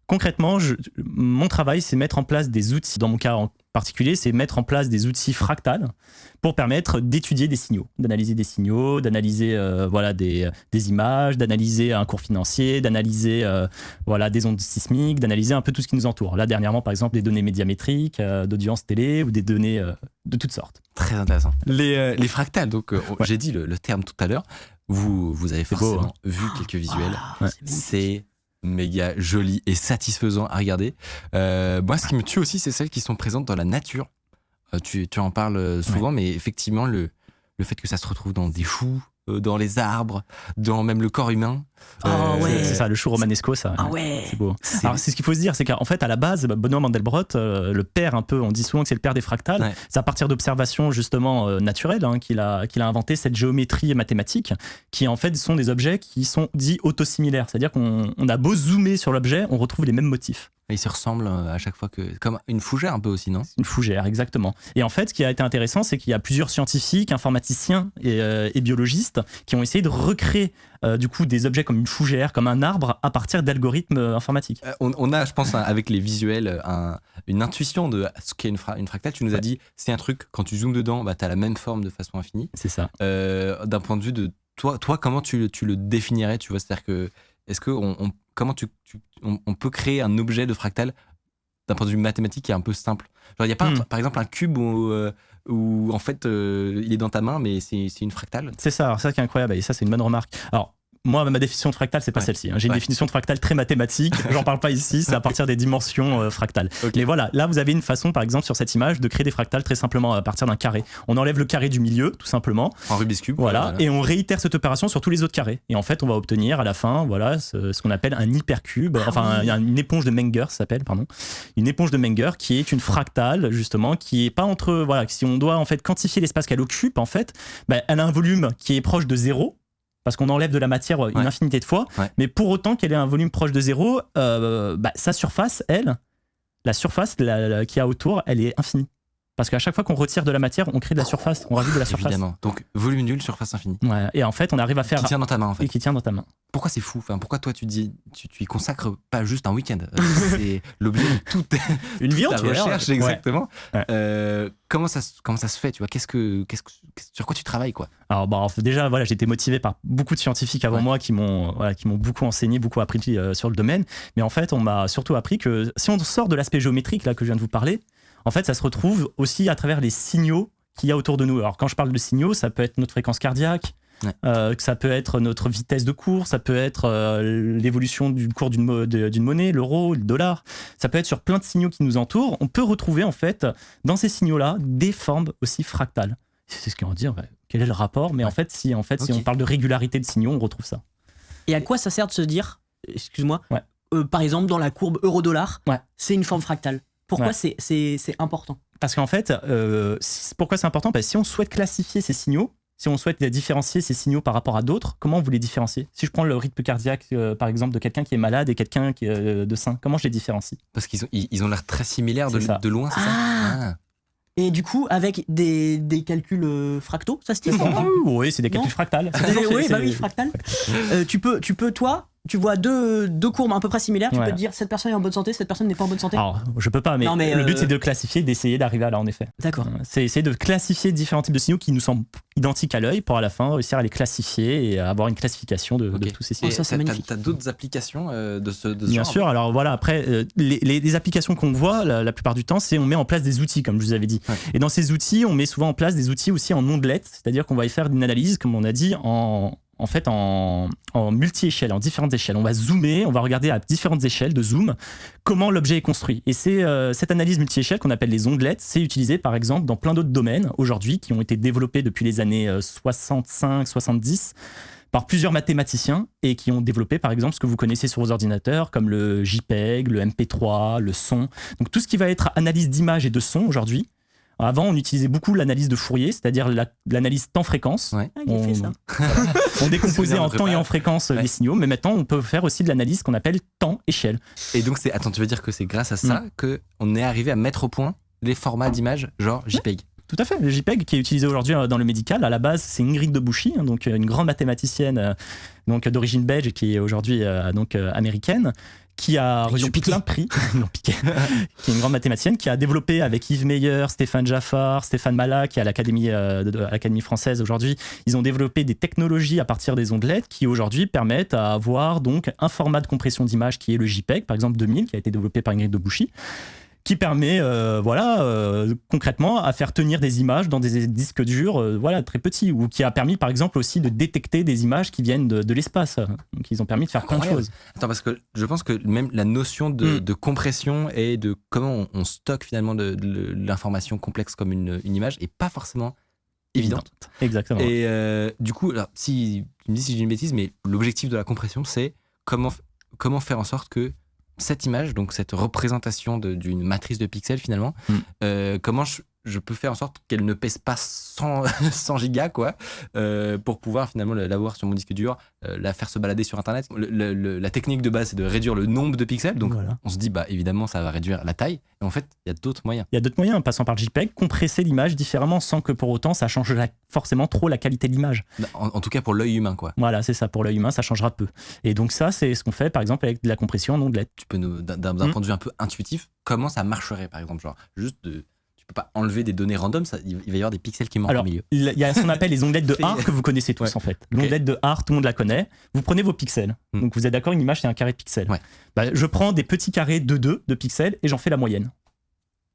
concrètement, mon travail, c'est mettre en place des outils. Dans mon cas en particulier, c'est mettre en place des outils fractales pour permettre d'étudier des signaux, d'analyser des signaux, d'analyser des images, d'analyser un cours financier, d'analyser des ondes sismiques, d'analyser un peu tout ce qui nous entoure. Là, dernièrement, par exemple, des données médiamétriques, d'audience télé ou des données de toutes sortes. Très intéressant. Les fractales, donc j'ai dit le terme tout à l'heure. Vous avez forcément vu quelques visuels. C'est méga joli et satisfaisant à regarder. Moi, ce qui me tue aussi, c'est celles qui sont présentes dans la nature. Tu en parles souvent, mais effectivement, le fait que ça se retrouve dans des choux, dans les arbres, dans même le corps humain. C'est ça, le chou romanesco, ça. C'est beau. Alors, c'est ce qu'il faut se dire, c'est qu'en fait, à la base, Benoît Mandelbrot, le père un peu, on dit souvent que c'est le père des fractales. C'est à partir d'observations justement naturelles qu'il a inventé cette géométrie mathématique, qui en fait sont des objets qui sont dits autosimilaires. C'est-à-dire qu'on a beau zoomer sur l'objet, on retrouve les mêmes motifs. Et ils se ressemblent à chaque fois comme une fougère un peu aussi, non ? Une fougère, exactement. Et en fait, ce qui a été intéressant, c'est qu'il y a plusieurs scientifiques, informaticiens et biologistes qui ont essayé de recréer du coup des objets comme une fougère, comme un arbre, à partir d'algorithmes informatiques. On a, je pense, avec les visuels, une intuition de ce qu'est une fractale. Tu nous as dit, c'est un truc, quand tu zoomes dedans, tu as la même forme de façon infinie. C'est ça. D'un point de vue de toi comment tu le définirais, tu vois ? C'est-à-dire que, comment on peut créer un objet de fractal d'un point de vue mathématique qui est un peu simple. Genre, il n'y a pas, par exemple, un cube où en fait, il est dans ta main, mais c'est une fractale. C'est ça, alors ça qui est incroyable, et ça, c'est une bonne remarque. Alors, moi, ma définition de fractale, c'est pas celle-ci. J'ai une définition de fractale très mathématique. J'en parle pas ici, c'est à partir des dimensions fractales. Mais voilà, là, vous avez une façon, par exemple, sur cette image, de créer des fractales très simplement à partir d'un carré. On enlève le carré du milieu, tout simplement. En Rubik's Cube. Voilà, et on réitère cette opération sur tous les autres carrés. Et en fait, on va obtenir à la fin, ce qu'on appelle un hypercube. Une éponge de Menger, ça s'appelle, pardon. Une éponge de Menger qui est une fractale, justement, qui est pas entre. Voilà, si on doit en fait quantifier l'espace qu'elle occupe, en fait, elle a un volume qui est proche de 0. Parce qu'on enlève de la matière une infinité de fois, mais pour autant qu'elle ait un volume proche de 0, sa surface, la surface qu'il y a autour, elle est infinie. Parce qu'à chaque fois qu'on retire de la matière, on crée de la surface, on rajoute de la surface. Évidemment. Donc volume nul, surface infinie. Ouais. Et en fait, on arrive à faire. Qui tient dans ta main, en fait. Et qui tient dans ta main. Pourquoi c'est fou ? Pourquoi toi, tu y consacres pas juste un week-end ? C'est l'objet de toute une vie entière. Recherche, exactement. Ouais. Comment ça se fait, tu vois ? Sur quoi tu travailles, quoi ? Alors, déjà, j'ai été motivé par beaucoup de scientifiques avant moi qui m'ont beaucoup enseigné, beaucoup appris sur le domaine. Mais en fait, on m'a surtout appris que si on sort de l'aspect géométrique là que je viens de vous parler, en fait, ça se retrouve aussi à travers les signaux qu'il y a autour de nous. Alors, quand je parle de signaux, ça peut être notre fréquence cardiaque, ça peut être notre vitesse de cours, ça peut être l'évolution du cours d'une monnaie, l'euro, le dollar. Ça peut être sur plein de signaux qui nous entourent. On peut retrouver, en fait, dans ces signaux-là, des formes aussi fractales. C'est ce qu'on va dire, quel est le rapport ? Mais en fait, si on parle de régularité de signaux, on retrouve ça. Et à quoi ça sert de se dire, excuse-moi, par exemple, dans la courbe euro-dollar, c'est une forme fractale ? Pourquoi c'est important ? Parce qu'en fait, pourquoi c'est important ? Si on souhaite classifier ces signaux, si on souhaite différencier ces signaux par rapport à d'autres, comment vous les différenciez ? Si je prends le rythme cardiaque, par exemple, de quelqu'un qui est malade et quelqu'un qui est de sain, comment je les différencie ? Parce qu'ils ont l'air très similaires de loin, c'est ça ? Et du coup, avec des calculs fractaux, ça se dit ? Oui, c'est des calculs fractales. Oui, fractales. Tu peux, toi, tu vois deux courbes à peu près similaires, tu peux te dire cette personne est en bonne santé, cette personne n'est pas en bonne santé. Alors, je peux pas, mais le but c'est de classifier, d'essayer d'arriver à là en effet. D'accord. C'est essayer de classifier différents types de signaux qui nous semblent identiques à l'œil pour à la fin réussir à les classifier et à avoir une classification de tous ces signaux. Ça, c'est magnifique. T'as d'autres applications de ce genre ? Bien sûr. Alors voilà, après, les applications qu'on voit la plupart du temps, c'est on met en place des outils, comme je vous avais dit. Et dans ces outils, on met souvent en place des outils aussi en ondelette, c'est-à-dire qu'on va y faire une analyse, comme on a dit, en multi-échelle, en différentes échelles. On va zoomer, on va regarder à différentes échelles de zoom comment l'objet est construit. Et c'est cette analyse multi-échelle qu'on appelle les ondelettes, c'est utilisé par exemple dans plein d'autres domaines aujourd'hui qui ont été développés depuis les années 65-70 par plusieurs mathématiciens et qui ont développé par exemple ce que vous connaissez sur vos ordinateurs comme le JPEG, le MP3, le son. Donc tout ce qui va être analyse d'image et de son aujourd'hui. Avant, on utilisait beaucoup l'analyse de Fourier, c'est-à-dire l'analyse temps-fréquence. On décomposait en temps et en fréquence les signaux, mais maintenant, on peut faire aussi de l'analyse qu'on appelle temps-échelle. Et donc, tu veux dire que c'est grâce à ça qu'on est arrivé à mettre au point les formats d'images genre JPEG ? Tout à fait. Le JPEG qui est utilisé aujourd'hui dans le médical, à la base, c'est Ingrid Debouchy, donc une grande mathématicienne donc d'origine belge et qui est aujourd'hui donc américaine, qui a reçu plein de prix, qui est une grande mathématicienne, qui a développé avec Yves Meyer, Stéphane Jaffar, Stéphane Mala, qui est à l'Académie française aujourd'hui. Ils ont développé des technologies à partir des ondelettes qui aujourd'hui permettent à avoir donc un format de compression d'image qui est le JPEG, par exemple 2000, qui a été développé par Ingrid Debouchy, qui permet concrètement à faire tenir des images dans des disques durs très petits, ou qui a permis par exemple aussi de détecter des images qui viennent de l'espace. Donc ils ont permis de faire plein de choses. Attends, parce que je pense que même la notion de compression et de comment on stocke finalement de l'information complexe comme une image est pas forcément évidente. Exactement. Et du coup, alors, si tu me dis si j'ai une bêtise, mais l'objectif de la compression, c'est comment faire en sorte que cette image, donc cette représentation d'une matrice de pixels finalement, comment je peux faire en sorte qu'elle ne pèse pas 100 gigas quoi, pour pouvoir finalement l'avoir sur mon disque dur, la faire se balader sur internet. La technique de base c'est de réduire le nombre de pixels, donc on se dit évidemment ça va réduire la taille, et en fait il y a d'autres moyens. Il y a d'autres moyens, en passant par le JPEG, compresser l'image différemment sans que pour autant ça change forcément trop la qualité de l'image. En tout cas pour l'œil humain quoi. Voilà, c'est ça, pour l'œil humain ça changera peu. Et donc ça c'est ce qu'on fait par exemple avec de la compression en ondelette. Tu peux d'un point de vue un peu intuitif, comment ça marcherait par exemple, genre juste tu peux pas enlever des données random, il va y avoir des pixels qui manquent au milieu. Il y a ce qu'on appelle les ondelettes de Haar que vous connaissez tous en fait. L'ondelette de Haar, tout le monde la connaît. Vous prenez vos pixels. Donc vous êtes d'accord, une image c'est un carré de pixels. Je prends des petits carrés de 2 de pixels et j'en fais la moyenne.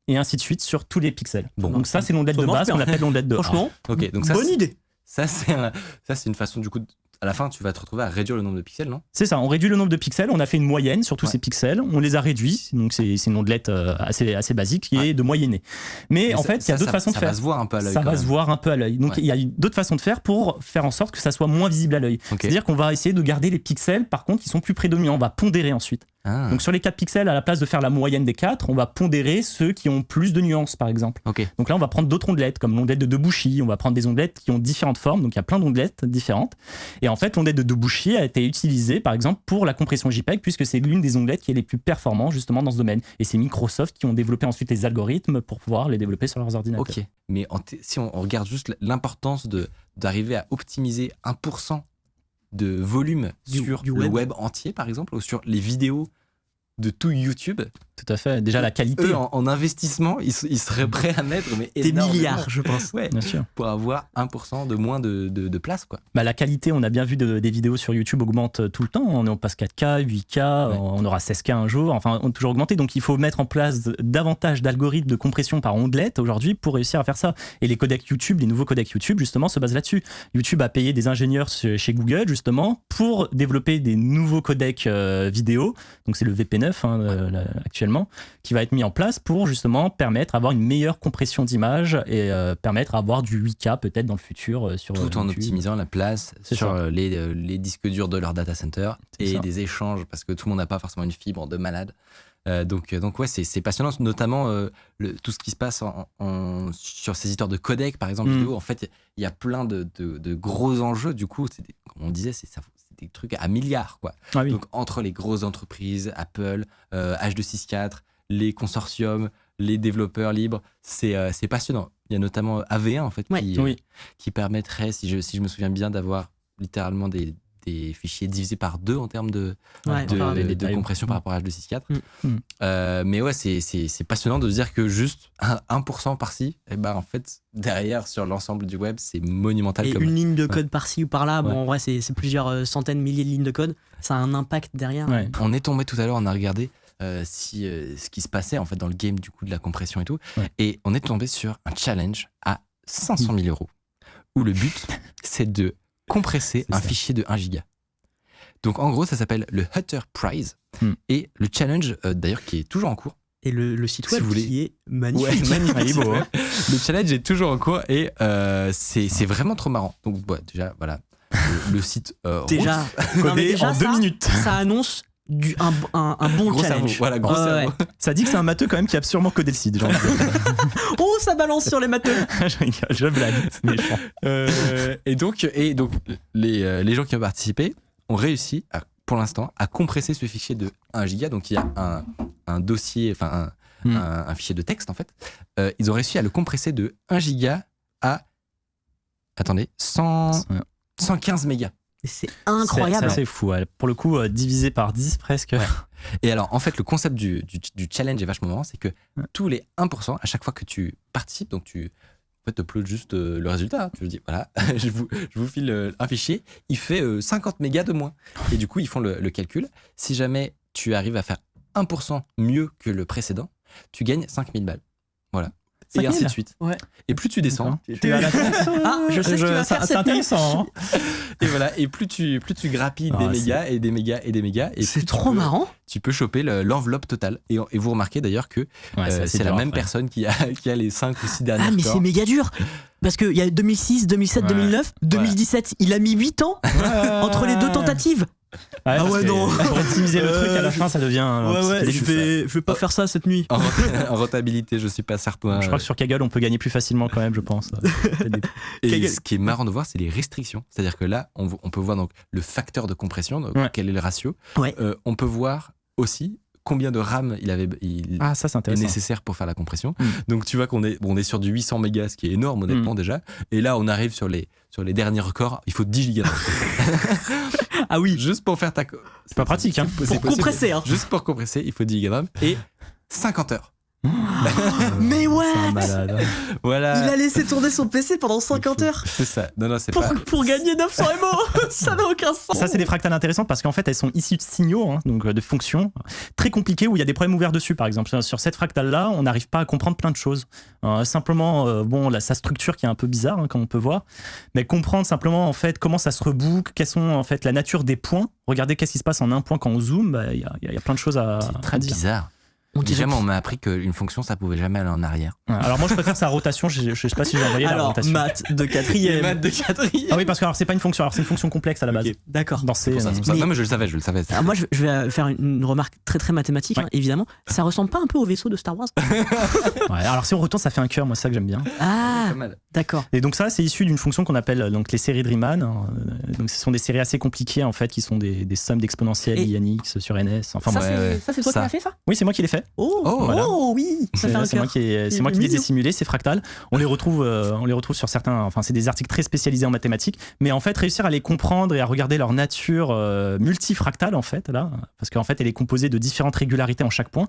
Et ainsi de suite sur tous les pixels. Donc ça c'est l'ondelette de base qu'on appelle l'ondelette de Haar. Franchement, donc ça, bonne idée. Ça c'est une façon du coup à la fin, tu vas te retrouver à réduire le nombre de pixels, non ? C'est ça, on réduit le nombre de pixels, on a fait une moyenne sur tous ces pixels, on les a réduits, donc c'est une ondelette assez basique qui est de moyenner. Mais en fait, il y a d'autres façons de faire. Ça va se voir un peu à l'œil. Ça va se voir un peu à l'œil. Donc il y a d'autres façons de faire pour faire en sorte que ça soit moins visible à l'œil. C'est-à-dire qu'on va essayer de garder les pixels, par contre, qui sont plus prédominants, on va pondérer ensuite. Donc sur les 4 pixels, à la place de faire la moyenne des 4, on va pondérer ceux qui ont plus de nuances, par exemple. Donc là, on va prendre d'autres ondelettes, comme l'ondelette de Debouchy, on va prendre des ondelettes qui ont différentes formes, donc il y a plein d'ondelettes différentes. Et en fait, l'ondelette de Debouchy a été utilisée, par exemple, pour la compression JPEG, puisque c'est l'une des ondelettes qui est les plus performantes, justement, dans ce domaine. Et c'est Microsoft qui ont développé ensuite les algorithmes pour pouvoir les développer sur leurs ordinateurs. Ok, mais si on regarde juste l'importance d'arriver à optimiser 1% de volume sur le web entier, par exemple, ou sur les vidéos de tout YouTube. Tout à fait. Déjà, la qualité. Eux, en investissement, ils seraient prêts à mettre des milliards, je pense. Bien sûr. Pour avoir 1% de moins de place, quoi. La qualité, on a bien vu des vidéos sur YouTube augmente tout le temps. On passe 4K, 8K, on aura 16K un jour. Enfin, on a toujours augmenté. Donc, il faut mettre en place davantage d'algorithmes de compression par ondelette aujourd'hui pour réussir à faire ça. Et les codecs YouTube, les nouveaux codecs YouTube, justement, se basent là-dessus. YouTube a payé des ingénieurs chez Google, justement, pour développer des nouveaux codecs vidéo. Donc, c'est le VP9 actuellement, qui va être mis en place pour justement permettre d'avoir une meilleure compression d'image et permettre d'avoir du 8K peut-être dans le futur sur tout en YouTube. Optimisant la place sur les disques durs de leur data center et des échanges, parce que tout le monde n'a pas forcément une fibre de malade. Donc ouais, c'est passionnant, notamment tout ce qui se passe sur ces histoires de codec, par exemple, vidéo. En fait, il y a plein de gros enjeux. Du coup, comme on disait, c'est des trucs à milliards, quoi. Donc entre les grosses entreprises, Apple, H264, les consortiums, les développeurs libres, c'est passionnant. Il y a notamment AV1 en fait qui permettrait, si je me souviens bien, d'avoir littéralement des fichiers divisés par 2 en termes de compression par rapport à H264. Mais ouais, c'est passionnant de se dire que juste 1% par-ci, et en fait, derrière, sur l'ensemble du web, c'est monumental. Et une ligne de code par-ci ou par-là, en vrai, c'est plusieurs centaines, milliers de lignes de code. Ça a un impact derrière. On est tombé tout à l'heure, on a regardé ce qui se passait en fait dans le game du coup de la compression et tout. Et on est tombé sur un challenge à 500 000 €, où le but, c'est de compresser un fichier de 1 giga. Donc en gros, ça s'appelle le Hutter Prize. Et le challenge, d'ailleurs, qui est toujours en cours. Et le site web qui est magnifique. Magnifique. Le challenge est toujours en cours et c'est vraiment trop marrant. Donc déjà, voilà, le site déjà codé en 2 minutes. Ça annonce un bon gros challenge. Cerveau. Voilà, gros cerveau. Ça dit que c'est un matheux quand même qui a sûrement codé le site. Oh, ça balance sur les matheux. Je blague, c'est méchant. Et donc les gens qui ont participé ont réussi pour l'instant à compresser ce fichier de 1 giga. Donc il y a un dossier, enfin un fichier de texte en fait, ils ont réussi à le compresser de 1 giga à 115 mégas. C'est incroyable. C'est fou. Ouais. Pour le coup, divisé par 10 presque. Ouais. Et alors, en fait, le concept du challenge est vachement marrant, c'est que tous les 1%, à chaque fois que tu participes, donc tu uploades juste le résultat, tu dis, voilà, je vous file un fichier, il fait 50 mégas de moins. Et du coup, ils font le calcul. Si jamais tu arrives à faire 1% mieux que le précédent, tu gagnes 5000 balles. Voilà. Et ainsi de suite. Ouais. Et plus tu descends. Tu as la je sais ce que tu vas faire. C'est intéressant. Et voilà. Et plus tu grappilles des mégas et des mégas et des mégas. Et c'est trop marrant. Tu peux choper l'enveloppe totale. Et vous remarquez d'ailleurs que c'est la même personne qui a les 5 ou 6 dernières. Ah, mais c'est méga dur. Parce qu'il y a 2006, 2007, 2009, 2017. Il a mis 8 ans entre les deux tentatives. Non. Pour optimiser le truc, à la fin, ça devient. Je vais pas faire ça cette nuit. En rentabilité, je suis pas certain. Je crois que sur Kaggle, on peut gagner plus facilement quand même, je pense. Et ce qui est marrant de voir, c'est les restrictions. C'est-à-dire que là, on peut voir donc le facteur de compression, donc quel est le ratio. On peut voir aussi combien de RAM il est nécessaire pour faire la compression. Donc tu vois qu'on est sur du 800 mégas, ce qui est énorme honnêtement déjà. Et là, on arrive sur les derniers records, il faut 10 gigas. Ah oui, juste pour faire c'est pas pratique, hein. Pour compresser, hein. Juste pour compresser, il faut 10 gigas et 50 heures. Mais ouais, c'est un malade. Voilà. Il a laissé tourner son PC pendant 50 heures. C'est ça. Non, c'est pour gagner 900 MO. Ça n'a aucun sens. Ça, c'est des fractales intéressantes parce qu'en fait, elles sont issues de signaux, donc de fonctions très compliquées où il y a des problèmes ouverts dessus. Par exemple, sur cette fractale-là, on n'arrive pas à comprendre plein de choses. Simplement, sa structure qui est un peu bizarre, comme on peut voir, mais comprendre simplement en fait comment ça se reboucle, quelles sont en fait la nature des points. Regardez qu'est-ce qui se passe en un point quand on zoome. Il y a plein de choses à. C'est très bizarre. On m'a appris qu'une fonction, ça pouvait jamais aller en arrière. Alors moi, je préfère sa rotation. Je sais pas si j'ai envoyé la rotation. Maths de quatrième. Ah oui, parce que c'est pas une fonction. Alors c'est une fonction complexe à la base. Okay. D'accord. Non, mais je le savais. Alors moi, je vais faire une remarque très très mathématique, évidemment. Ça ressemble pas un peu au vaisseau de Star Wars? Alors si on retourne, ça fait un cœur. Moi, c'est ça que j'aime bien. Ah, d'accord. Et donc ça, c'est issu d'une fonction qu'on appelle donc les séries de Riemann. Donc ce sont des séries assez compliquées en fait, qui sont des sommes d'exponentielles INX sur NS. Enfin, ça, c'est toi qui l'as fait, ça? Oui, c'est moi qui l'ai fait. Voilà. Oui, c'est moi qui les ai simulés, ces fractales. On les retrouve sur certains. Enfin, c'est des articles très spécialisés en mathématiques, mais en fait, réussir à les comprendre et à regarder leur nature multifractale en fait là, parce qu'en fait, elle est composée de différentes régularités en chaque point.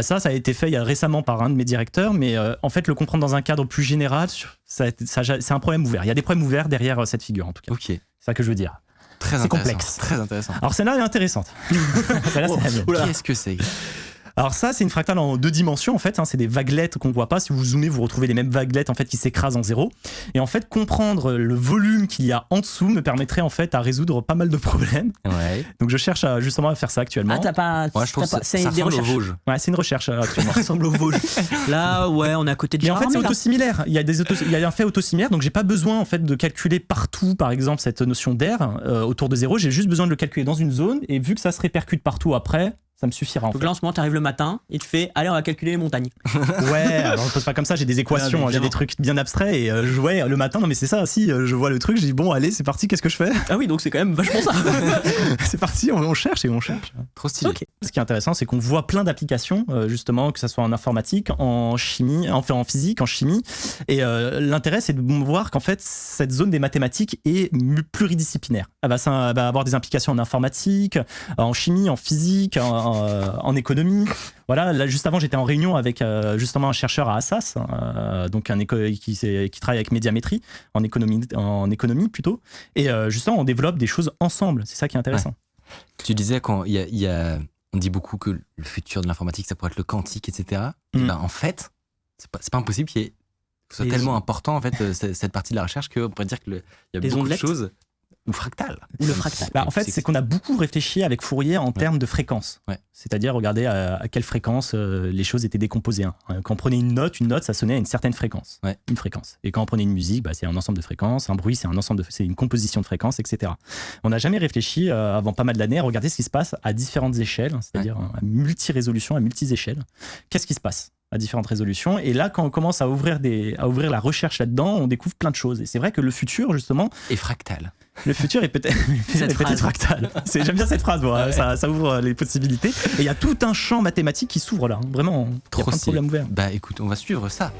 Ça a été fait récemment par un de mes directeurs, mais en fait, le comprendre dans un cadre plus général, c'est un problème ouvert. Il y a des problèmes ouverts derrière cette figure en tout cas. Ok. C'est ça que je veux dire. C'est complexe. Très intéressant. Alors celle-là est intéressante. Qu'est-ce que c'est? Alors ça, c'est une fractale en 2 dimensions en fait, c'est des vaguelettes qu'on voit pas. Si vous zoomez, vous retrouvez les mêmes vaguelettes en fait qui s'écrasent en zéro. Et en fait, comprendre le volume qu'il y a en dessous me permettrait en fait à résoudre pas mal de problèmes. Ouais. Donc je cherche justement à faire ça actuellement. Ah, t'as pas. Ouais, je trouve ça des recherches. Au Vosges. Ouais, c'est une recherche actuellement. Ça ressemble au Vosges. Là, on est à côté de. Mais en fait, c'est autosimilaire. Il y a un fait autosimilaire, donc j'ai pas besoin en fait de calculer partout, par exemple, cette notion d'air autour de zéro. J'ai juste besoin de le calculer dans une zone, et vu que ça se répercute partout après, ça me suffira. Donc là, en ce moment, tu arrives le matin et tu fais allez, on va calculer les montagnes. Ouais, alors je pose pas comme ça, j'ai des équations, j'ai des trucs bien abstraits et le matin, non mais c'est ça, si je vois le truc, je dis bon, allez, c'est parti, qu'est-ce que je fais? Ah oui, donc c'est quand même vachement ça. C'est parti, on cherche et on cherche. Trop stylé. Okay. Ce qui est intéressant, c'est qu'on voit plein d'applications, justement, que ce soit en informatique, en chimie, enfin en physique, en chimie. Et l'intérêt, c'est de voir qu'en fait, cette zone des mathématiques est pluridisciplinaire. Ça va avoir des implications en informatique, en chimie, en physique, en économie. Voilà, là, juste avant, j'étais en réunion avec justement un chercheur à Assas, donc qui travaille avec médiamétrie, en économie plutôt. Et justement, on développe des choses ensemble. C'est ça qui est intéressant. Ouais. Tu disais qu'on on dit beaucoup que le futur de l'informatique, ça pourrait être le quantique, etc. En fait, c'est pas impossible que ce soit tellement important en fait cette partie de la recherche qu'on pourrait dire qu'il y a beaucoup de choses. Ou fractal. Ou le fractal. En fait, c'est qu'on a beaucoup réfléchi avec Fourier en termes de fréquence. Ouais. C'est-à-dire, regarder à quelle fréquence les choses étaient décomposées. Quand on prenait une note, ça sonnait à une certaine fréquence. Ouais. Une fréquence. Et quand on prenait une musique, c'est un ensemble de fréquences. Un bruit, c'est une composition de fréquences, etc. On n'a jamais réfléchi, avant pas mal d'années, à regarder ce qui se passe à différentes échelles, c'est-à-dire à multi-résolution, à multi-échelles. Qu'est-ce qui se passe à différentes résolutions. Et là, quand on commence à ouvrir la recherche là-dedans, on découvre plein de choses. Et c'est vrai que le futur, justement... est fractal. Le futur est peut-être fractal. J'aime bien cette phrase, moi, ça ouvre les possibilités. Et il y a tout un champ mathématique qui s'ouvre là. Vraiment, il y a plein de problèmes ouverts. Bah écoute, on va suivre ça.